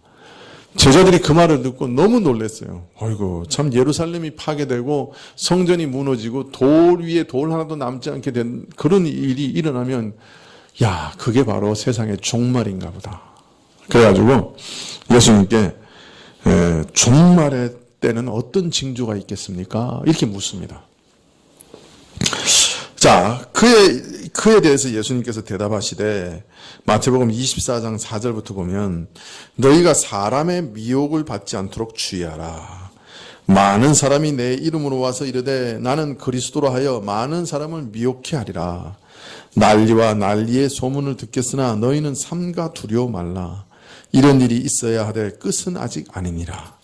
Speaker 2: 제자들이 그 말을 듣고 너무 놀랐어요. 아이고, 참 예루살렘이 파괴되고 성전이 무너지고 돌 위에 돌 하나도 남지 않게 된 그런 일이 일어나면 야, 그게 바로 세상의 종말인가 보다. 그래가지고 예수님께 종말의 때는 어떤 징조가 있겠습니까? 이렇게 묻습니다. 자, 그에 대해서 예수님께서 대답하시되 마태복음 24장 4절부터 보면 너희가 사람의 미혹을 받지 않도록 주의하라. 많은 사람이 내 이름으로 와서 이르되 나는 그리스도로 하여 많은 사람을 미혹해 하리라. 난리와 난리의 소문을 듣겠으나 너희는 삼가 두려워 말라. 이런 일이 있어야 하되 끝은 아직 아니니라.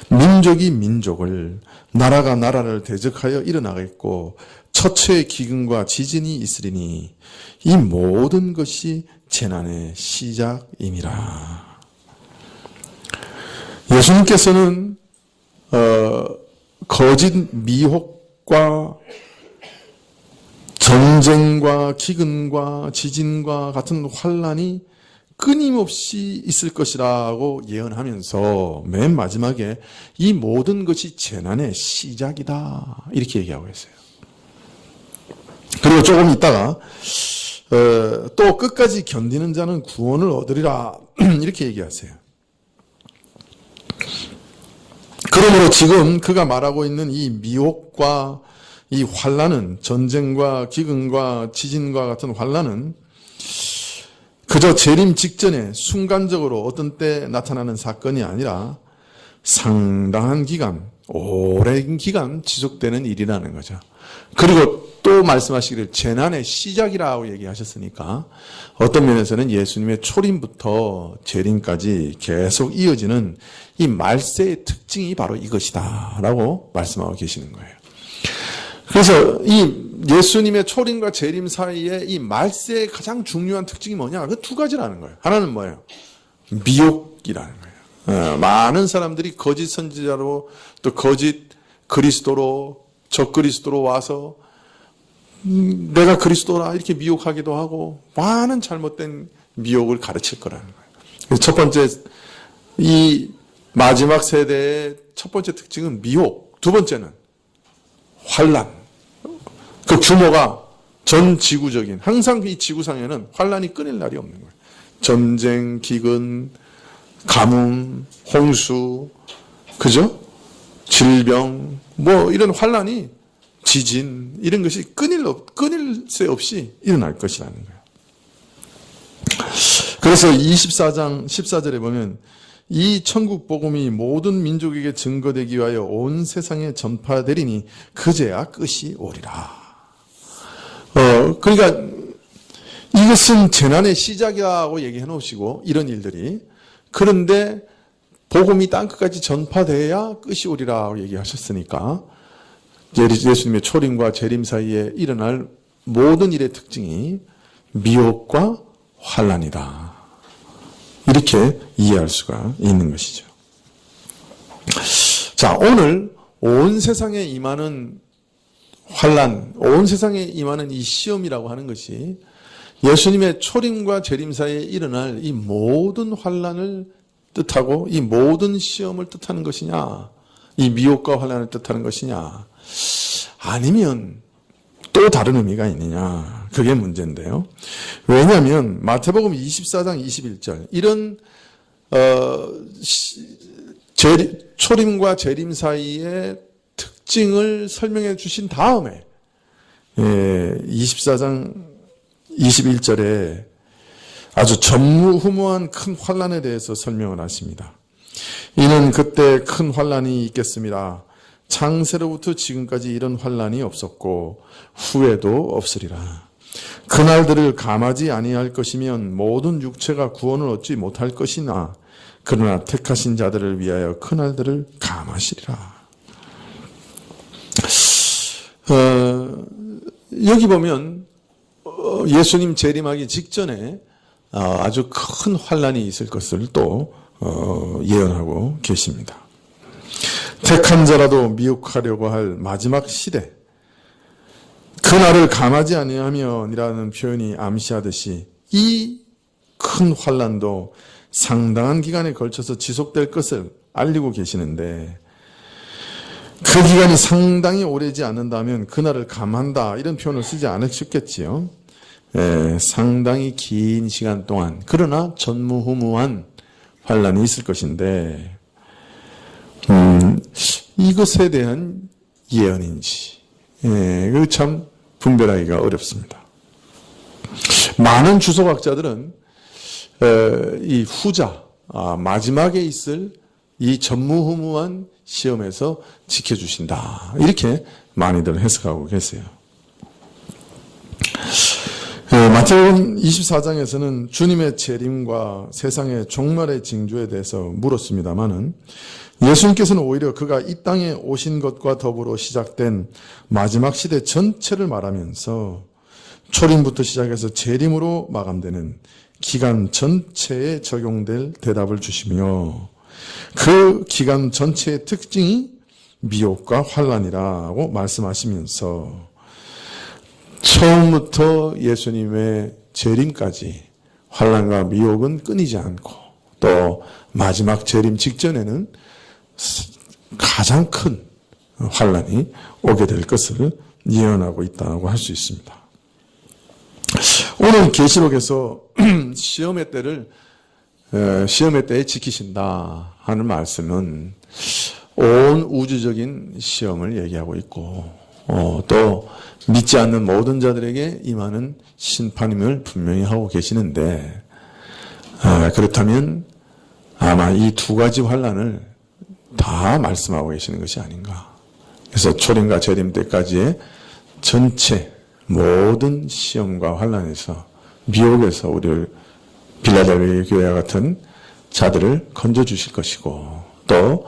Speaker 2: 민족이 민족을, 나라가 나라를 대적하여 일어나겠고 처처의 기근과 지진이 있으리니 이 모든 것이 재난의 시작임이라. 예수님께서는 거짓 미혹과 전쟁과 기근과 지진과 같은 환란이 끊임없이 있을 것이라고 예언하면서 맨 마지막에 이 모든 것이 재난의 시작이다 이렇게 얘기하고 있어요. 그리고 조금 있다가 또 끝까지 견디는 자는 구원을 얻으리라 이렇게 얘기하세요. 그러므로 지금 그가 말하고 있는 이 미혹과 이 환란은, 전쟁과 기근과 지진과 같은 환란은 그저 재림 직전에 순간적으로 어떤 때 나타나는 사건이 아니라 상당한 기간, 오랜 기간 지속되는 일이라는 거죠. 그리고 또 말씀하시기를 재난의 시작이라고 얘기하셨으니까 어떤 면에서는 예수님의 초림부터 재림까지 계속 이어지는 이 말세의 특징이 바로 이것이다 라고 말씀하고 계시는 거예요. 그래서 이 예수님의 초림과 재림 사이에 이 말세의 가장 중요한 특징이 뭐냐? 그 두 가지라는 거예요. 하나는 뭐예요? 미혹이라는 거예요. 많은 사람들이 거짓 선지자로 또 거짓 그리스도로 적그리스도로 와서 내가 그리스도라 이렇게 미혹하기도 하고 많은 잘못된 미혹을 가르칠 거라는 거예요. 그래서 첫 번째, 이 마지막 세대의 첫 번째 특징은 미혹, 두 번째는 환란. 그 규모가 전 지구적인, 항상 이 지구상에는 환란이 끊일 날이 없는 거예요. 전쟁, 기근, 가뭄, 홍수, 그죠? 질병, 뭐 이런 환란이, 지진, 이런 것이 끊일 새 없이 일어날 것이라는 거예요. 그래서 24장 14절에 보면 이 천국 복음이 모든 민족에게 증거되기 위하여 온 세상에 전파되리니 그제야 끝이 오리라. 그러니까 이것은 재난의 시작이라고 얘기해 놓으시고 이런 일들이, 그런데 복음이 땅끝까지 전파돼야 끝이 오리라고 얘기하셨으니까 예수님의 초림과 재림 사이에 일어날 모든 일의 특징이 미혹과 환란이다. 이렇게 이해할 수가 있는 것이죠. 자, 오늘 온 세상에 임하는 환란, 온 세상에 임하는 이 시험이라고 하는 것이 예수님의 초림과 재림 사이에 일어날 이 모든 환란을 뜻하고 이 모든 시험을 뜻하는 것이냐, 이 미혹과 환란을 뜻하는 것이냐, 아니면 또 다른 의미가 있느냐, 그게 문제인데요. 왜냐하면 마태복음 24장 21절 이런 초림과 재림 사이의 특징을 설명해 주신 다음에 24장 21절에 아주 전무후무한 큰 환란에 대해서 설명을 하십니다. 이는 그때 큰 환란이 있겠습니다. 창세로부터 지금까지 이런 환란이 없었고 후에도 없으리라. 그날들을 감하지 아니할 것이면 모든 육체가 구원을 얻지 못할 것이나 그러나 택하신 자들을 위하여 그날들을 감하시리라. 여기 보면 예수님 재림하기 직전에 아주 큰 환란이 있을 것을 또 예언하고 계십니다. 택한 자라도 미혹하려고 할 마지막 시대, 그날을 감하지 아니하면이라는 표현이 암시하듯이 이 큰 환란도 상당한 기간에 걸쳐서 지속될 것을 알리고 계시는데, 그 기간이 상당히 오래지 않는다면 그날을 감한다 이런 표현을 쓰지 않으셨겠지요. 상당히 긴 시간 동안, 그러나 전무후무한 환란이 있을 것인데 이것에 대한 예언인지 참 분별하기가 어렵습니다. 많은 주석학자들은 이 후자, 마지막에 있을 이 전무후무한 시험에서 지켜주신다, 이렇게 많이들 해석하고 계세요. 마태복음 24장에서는 주님의 재림과 세상의 종말의 징조에 대해서 물었습니다마는 예수님께서는 오히려 그가 이 땅에 오신 것과 더불어 시작된 마지막 시대 전체를 말하면서 초림부터 시작해서 재림으로 마감되는 기간 전체에 적용될 대답을 주시며, 그 기간 전체의 특징이 미혹과 환란이라고 말씀하시면서 처음부터 예수님의 재림까지 환란과 미혹은 끊이지 않고 또 마지막 재림 직전에는 가장 큰 환란이 오게 될 것을 예언하고 있다고 할 수 있습니다. 오늘 계시록에서 시험의 때에 지키신다 하는 말씀은 온 우주적인 시험을 얘기하고 있고 또 믿지 않는 모든 자들에게 임하는 심판임을 분명히 하고 계시는데, 그렇다면 아마 이 두 가지 환란을 다 말씀하고 계시는 것이 아닌가. 그래서 초림과 재림 때까지의 전체 모든 시험과 환란에서, 미혹에서 우리를 빌라델비아 교회와 같은 자들을 건져주실 것이고, 또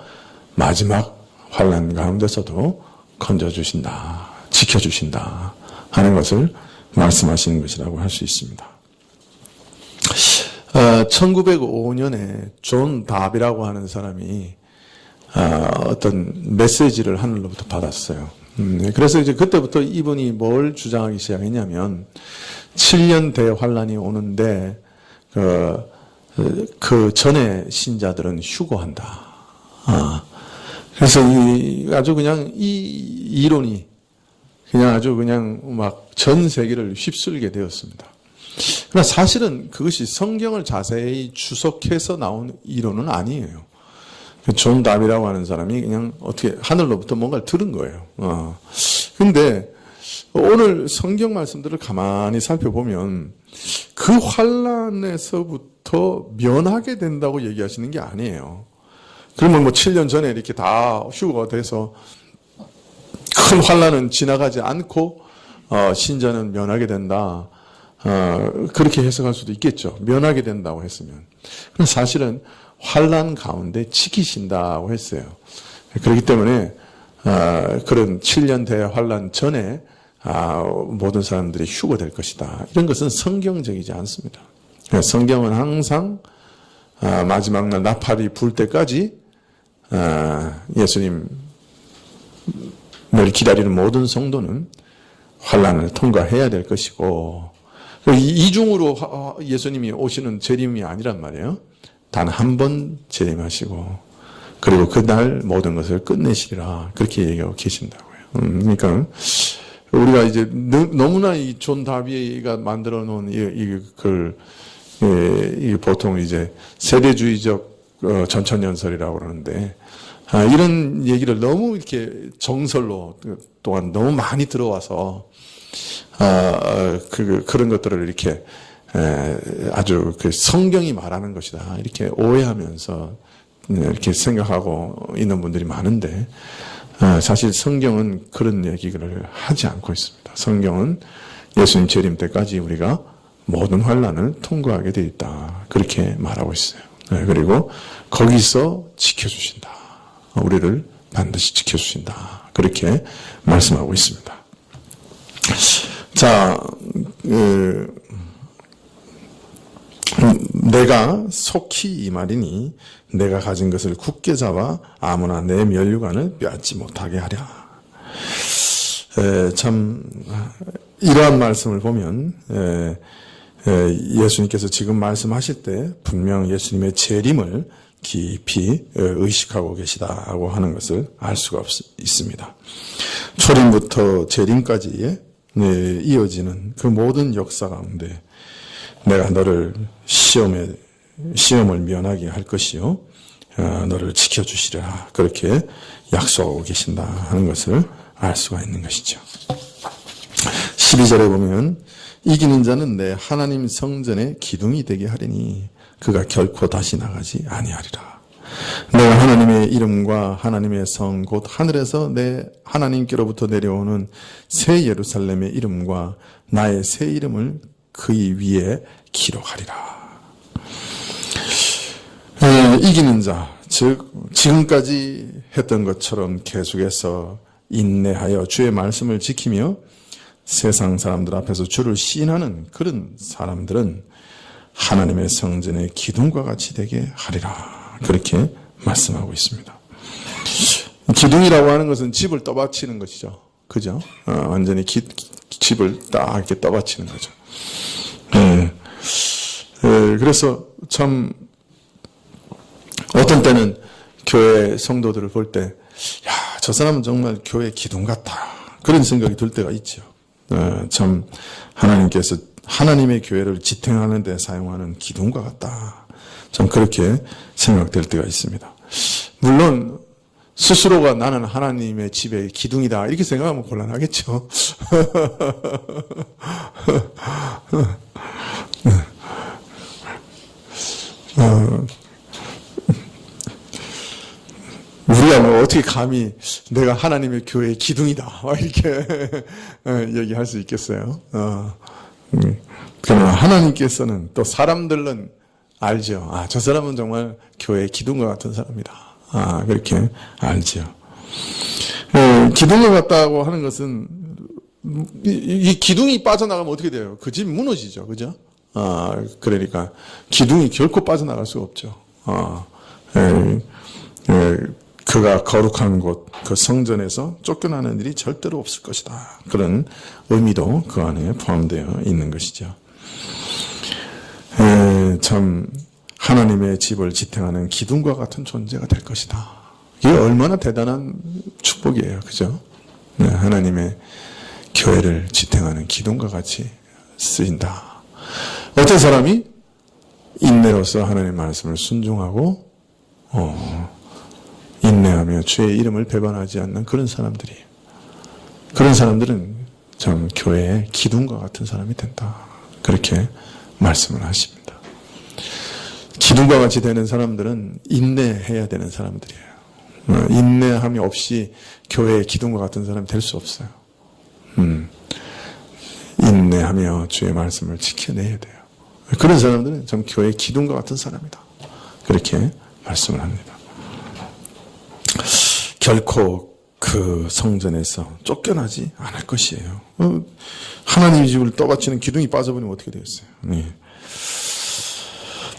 Speaker 2: 마지막 환란 가운데서도 건져주신다, 지켜주신다 하는 것을 말씀하시는 것이라고 할 수 있습니다. 1905년에 존 답이라고 하는 사람이 어떤 메시지를 하늘로부터 받았어요. 그래서 이제 그때부터 이분이 뭘 주장하기 시작했냐면 7년 대환란이 오는데 그 전에 신자들은 휴거한다. 그래서 아주 그냥 이 이론이 그냥 아주 그냥 막 전 세계를 휩쓸게 되었습니다. 그러나 사실은 그것이 성경을 자세히 주석해서 나온 이론은 아니에요. 존 답이라고 하는 사람이 그냥 어떻게 하늘로부터 뭔가를 들은 거예요. 근데 오늘 성경 말씀들을 가만히 살펴보면 그 환란에서부터 면하게 된다고 얘기하시는 게 아니에요. 그러면 뭐 7년 전에 이렇게 다 휴거가 돼서 큰 환란은 지나가지 않고 신자는 면하게 된다. 그렇게 해석할 수도 있겠죠. 면하게 된다고 했으면. 그럼 사실은 환란 가운데 지키신다고 했어요. 그렇기 때문에 그런 7년 대환란 전에 모든 사람들이 휴거될 것이다. 이런 것은 성경적이지 않습니다. 성경은 항상 마지막 날 나팔이 불 때까지 예수님을 기다리는 모든 성도는 환란을 통과해야 될 것이고, 이중으로 예수님이 오시는 재림이 아니란 말이에요. 단 한 번 재림하시고 그리고 그날 모든 것을 끝내시리라 그렇게 얘기하고 계신다고요. 그러니까 우리가 이제 너무나 이 존 다비가 만들어 놓은 이 보통 이제 세대주의적 전천연설이라고 그러는데 이런 얘기를 너무 이렇게 정설로 또한 너무 많이 들어와서 그런 것들을 이렇게 아주 그 성경이 말하는 것이다 이렇게 오해하면서 이렇게 생각하고 있는 분들이 많은데 사실 성경은 그런 얘기를 하지 않고 있습니다. 성경은 예수님 재림 때까지 우리가 모든 환란을 통과하게 되어 있다 그렇게 말하고 있어요. 그리고 거기서 지켜주신다. 우리를 반드시 지켜주신다. 그렇게 말씀하고 있습니다. 자, 내가 속히 이 말이니 내가 가진 것을 굳게 잡아 아무나 내 면류관을 빼앗지 못하게 하랴. 참 이러한 말씀을 보면 예수님께서 지금 말씀하실 때 분명 예수님의 재림을 깊이 의식하고 계시다고 하는 것을 알 수가 있습니다. 초림부터 재림까지 이어지는 그 모든 역사 가운데 내가 너를 시험을 면하게 할 것이요 너를 지켜주시리라 그렇게 약속하고 계신다 하는 것을 알 수가 있는 것이죠. 12절에 보면 이기는 자는 내 하나님 성전의 기둥이 되게 하리니 그가 결코 다시 나가지 아니하리라. 내가 하나님의 이름과 하나님의 성 곧 하늘에서 내 하나님께로부터 내려오는 새 예루살렘의 이름과 나의 새 이름을 그의 위에 기록하리라. 이기는 자, 즉 지금까지 했던 것처럼 계속해서 인내하여 주의 말씀을 지키며 세상 사람들 앞에서 주를 시인하는 그런 사람들은 하나님의 성전의 기둥과 같이 되게 하리라. 그렇게 말씀하고 있습니다. 기둥이라고 하는 것은 집을 떠받치는 것이죠. 그죠? 완전히 집을 딱 이렇게 떠받치는 거죠. 그래서 참 어떤 때는 교회 성도들을 볼 때, 야, 저 사람은 정말 교회 기둥 같다. 그런 생각이 들 때가 있죠. 참 하나님께서 하나님의 교회를 지탱하는 데 사용하는 기둥과 같다. 참 그렇게 생각될 때가 있습니다. 물론 스스로가 나는 하나님의 집의 기둥이다 이렇게 생각하면 곤란하겠죠. 우리가 뭐 어떻게 감히 내가 하나님의 교회의 기둥이다 이렇게 얘기할 수 있겠어요. 그러나 하나님께서는 또 사람들은 알죠. 저 사람은 정말 교회의 기둥과 같은 사람이다. 그렇게 알죠. 기둥과 같다고 하는 것은 이 기둥이 빠져나가면 어떻게 돼요? 그 집 무너지죠. 그죠? 그러니까 기둥이 결코 빠져나갈 수가 없죠. 그가 거룩한 곳, 그 성전에서 쫓겨나는 일이 절대로 없을 것이다. 그런 의미도 그 안에 포함되어 있는 것이죠. 참 하나님의 집을 지탱하는 기둥과 같은 존재가 될 것이다. 이게 얼마나 대단한 축복이에요. 그죠? 네, 하나님의 교회를 지탱하는 기둥과 같이 쓰인다. 어떤 사람이 인내로서 하나님의 말씀을 순종하고 인내하며 주의 이름을 배반하지 않는 그런 사람들이에요. 그런 사람들은 참 교회의 기둥과 같은 사람이 된다. 그렇게 말씀을 하십니다. 기둥과 같이 되는 사람들은 인내해야 되는 사람들이에요. 인내함이 없이 교회의 기둥과 같은 사람이 될 수 없어요. 인내하며 주의 말씀을 지켜내야 돼요. 그런 사람들은 참 교회의 기둥과 같은 사람이다. 그렇게 말씀을 합니다. 결코 그 성전에서 쫓겨나지 않을 것이에요. 하나님의 집을 떠받치는 기둥이 빠져버리면 어떻게 되겠어요? 네.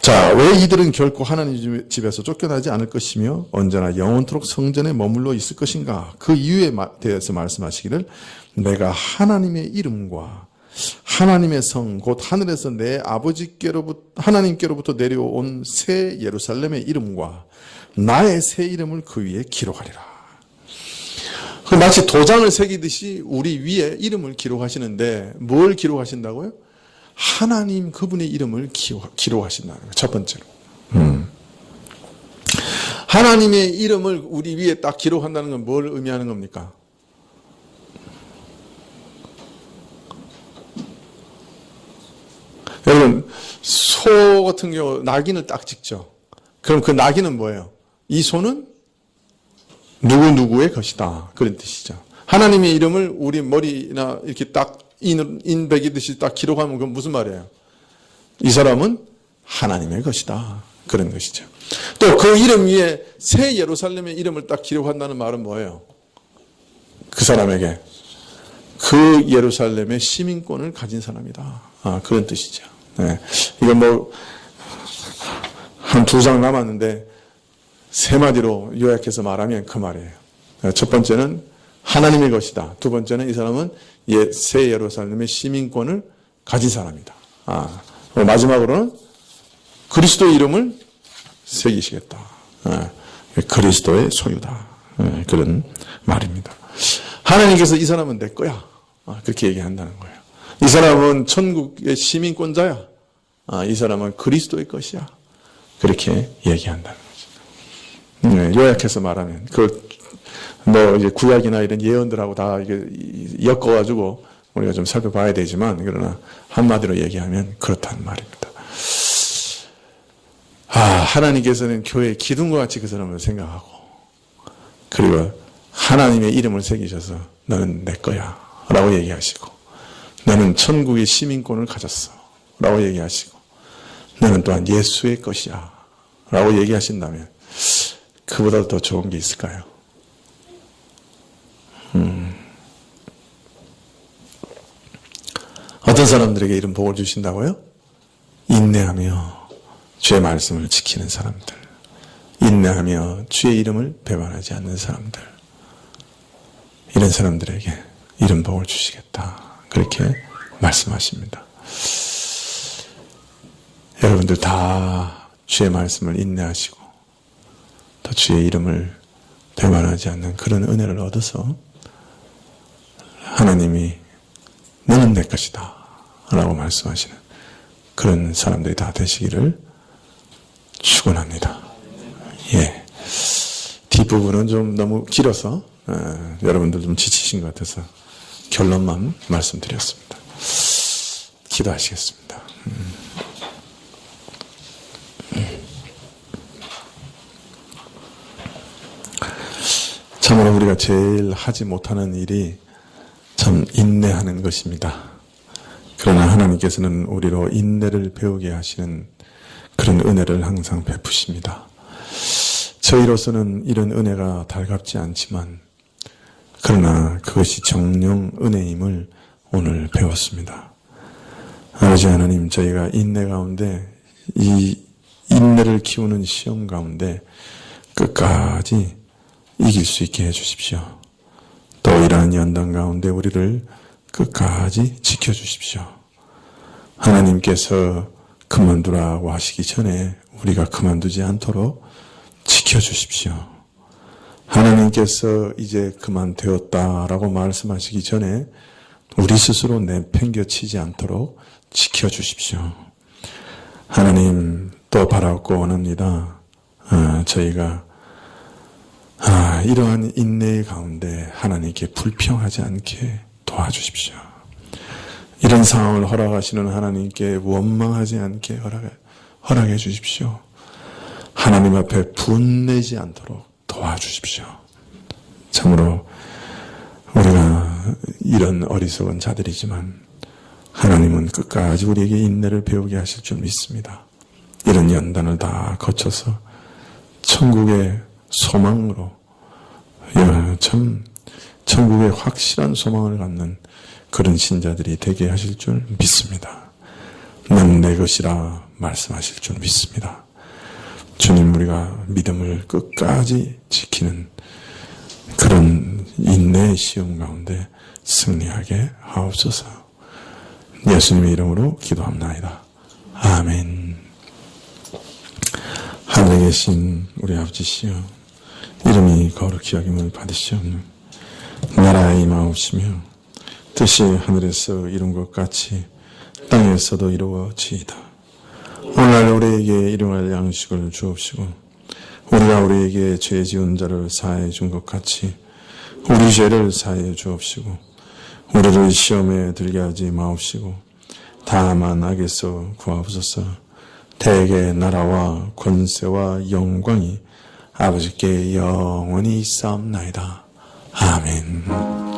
Speaker 2: 자, 왜 이들은 결코 하나님 집에서 쫓겨나지 않을 것이며 언제나 영원토록 성전에 머물러 있을 것인가? 그 이유에 대해서 말씀하시기를 내가 하나님의 이름과 하나님의 성, 곧 하늘에서 내 하나님께로부터 내려온 새 예루살렘의 이름과 나의 새 이름을 그 위에 기록하리라. 마치 도장을 새기듯이 우리 위에 이름을 기록하시는데 뭘 기록하신다고요? 하나님 그분의 이름을 기록하신다는 거예요. 첫 번째로. 하나님의 이름을 우리 위에 딱 기록한다는 건 뭘 의미하는 겁니까? 여러분, 소 같은 경우 낙인을 딱 찍죠. 그럼 그 낙인은 뭐예요? 이 소는 누구누구의 것이다. 그런 뜻이죠. 하나님의 이름을 우리 머리나 이렇게 딱 인백이듯이 딱 기록하면 그건 무슨 말이에요? 이 사람은 하나님의 것이다. 그런 것이죠. 또 그 이름 위에 새 예루살렘의 이름을 딱 기록한다는 말은 뭐예요? 그 사람에게 그 예루살렘의 시민권을 가진 사람이다. 그런 뜻이죠. 네. 이건 뭐 한 2장 남았는데 3마디로 요약해서 말하면 그 말이에요. 첫 번째는 하나님의 것이다. 두 번째는 이 사람은 새 예루살렘의 시민권을 가진 사람이다. 마지막으로는 그리스도의 이름을 새기시겠다. 그리스도의 소유다. 그런 말입니다. 하나님께서 이 사람은 내 거야. 그렇게 얘기한다는 거예요. 이 사람은 천국의 시민권자야. 이 사람은 그리스도의 것이야. 그렇게 얘기한다는 거죠. 요약해서 말하면 이제 구약이나 이런 예언들하고 다 이게 엮어가지고 우리가 좀 살펴봐야 되지만 그러나 한마디로 얘기하면 그렇다는 말입니다. 하나님께서는 교회의 기둥과 같이 그 사람을 생각하고 그리고 하나님의 이름을 새기셔서 너는 내 거야 라고 얘기하시고 너는 천국의 시민권을 가졌어 라고 얘기하시고 너는 또한 예수의 것이야 라고 얘기하신다면 그보다 더 좋은 게 있을까요? 어떤 사람들에게 이런 복을 주신다고요? 인내하며 주의 말씀을 지키는 사람들, 인내하며 주의 이름을 배반하지 않는 사람들, 이런 사람들에게 이런 복을 주시겠다. 그렇게 말씀하십니다. 여러분들 다 주의 말씀을 인내하시고 또 주의 이름을 배반하지 않는 그런 은혜를 얻어서 하나님이 너는 내 것이다 라고 말씀하시는 그런 사람들이 다 되시기를 축원합니다. 예. 뒷부분은 좀 너무 길어서 여러분들 좀 지치신 것 같아서 결론만 말씀드렸습니다. 기도하시겠습니다. 참으로 우리가 제일 하지 못하는 일이 참 인내하는 것입니다. 그러나 하나님께서는 우리로 인내를 배우게 하시는 그런 은혜를 항상 베푸십니다. 저희로서는 이런 은혜가 달갑지 않지만 그러나 그것이 정령 은혜임을 오늘 배웠습니다. 아버지 하나님, 저희가 인내 가운데 이 인내를 키우는 시험 가운데 끝까지 이길 수 있게 해주십시오. 또 이러한 연단 가운데 우리를 끝까지 지켜주십시오. 하나님께서 그 그만두라고 하시기 전에 우리가 그만두지 않도록 지켜주십시오. 하나님께서 이제 그만되었다라고 말씀하시기 전에 우리 스스로 내팽겨치지 않도록 지켜주십시오. 하나님, 또 바라고 원합니다. 저희가 이러한 인내의 가운데 하나님께 불평하지 않게 도와주십시오. 이런 상황을 허락하시는 하나님께 원망하지 않게 허락해 주십시오. 하나님 앞에 분내지 않도록 도와주십시오. 참으로 우리가 이런 어리석은 자들이지만 하나님은 끝까지 우리에게 인내를 배우게 하실 줄 믿습니다. 이런 연단을 다 거쳐서 천국의 소망으로, 참 천국의 확실한 소망을 갖는 그런 신자들이 되게 하실 줄 믿습니다. 넌 내 것이라 말씀하실 줄 믿습니다. 주님, 우리가 믿음을 끝까지 지키는 그런 인내의 시험 가운데 승리하게 하옵소서. 예수님의 이름으로 기도합나이다. 아멘. 하늘에 계신 우리 아버지시여, 이름이 거룩히 여김을 받으시옵며 나라의 임하옵시며 뜻이 하늘에서 이룬 것 같이 땅에서도 이루어지이다. 오늘 우리에게 일용할 양식을 주옵시고 우리가 우리에게 죄 지은 자를 사하여 준 것 같이 우리 죄를 사하여 주옵시고 우리를 시험에 들게 하지 마옵시고 다만 악에서 구하옵소서. 대개 나라와 권세와 영광이 아버지께 영원히 있사옵나이다. 아멘.